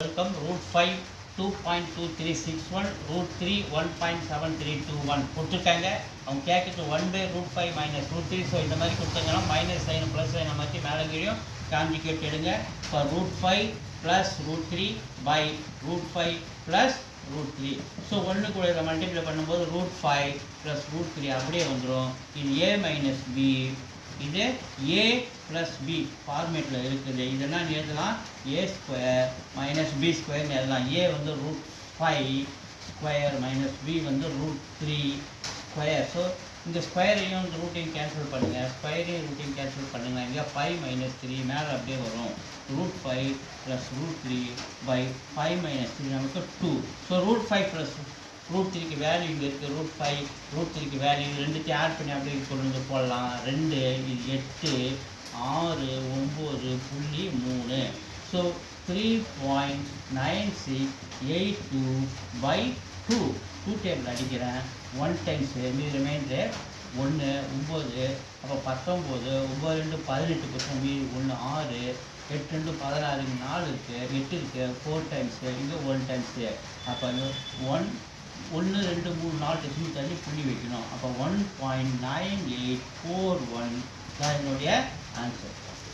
Welcome root 5 2.2361 root 3 1.7321 கொடுத்துருக்காங்க. அவங்க கேட்குறது 1 by root 5 minus root 3. So இந்த மாதிரி கொடுத்தாங்கன்னா மைனஸ் சைன் ப்ளஸ் சைனை மாற்றி மேலே கீழும் கான்ஜுகேட் எடுங்க. இப்போ root 5 plus root 3 by root 5 plus root 3. So ஒன்று கூட இதை மல்டிப்ளை பண்ணும்போது root 5 plus root 3 அப்படியே வந்துடும். இது a minus b, இது a plus b ஃபார்மேட்டில் இருக்குது. இதெல்லாம் எழுதலாம் a ஸ்கொயர் மைனஸ் b ஸ்கொயர்னு எழுதலாம். a வந்து root 5 ஸ்கொயர் மைனஸ் b வந்து root 3 ஸ்கொயர். ஸோ இந்த ஸ்கொயரையும் இந்த ரூட்டையும் கேன்சல் பண்ணுங்கள், ஸ்கொயரையும் ரூட்டையும் கேன்சல் பண்ணுங்கள். இங்கே 5 minus 3 மேலே அப்படியே வரும். root 5 plus root 3 by 5 minus 3 நமக்கு 2. ஸோ root 5 plus root 3க்கு வேல்யூ இங்கே இருக்குது. root 5 root 3க்கு வேல்யூ ரெண்டுத்தையும் ஆட் பண்ணி அப்படியே கொண்டு போடலாம். 2 இது 8 6 9.3. ஸோ 3.9682 by 2 டேபிள் அடிக்கிறேன். 1 டைம்ஸ் மீது ரிமைண்டர் 1 9, அப்போ 19, 9 2 18 பக்கம் மீது 1 6, 8 2 16, 4 இருக்குது, 8 இருக்குது, 4 டைம்ஸு இங்கே 1 டைம்ஸு. அப்போ 1 2 3 4 டெசிமல் தள்ளி புள்ளி வைக்கணும். அப்போ 1.9841 தான் என்னுடைய ஆன்சர்.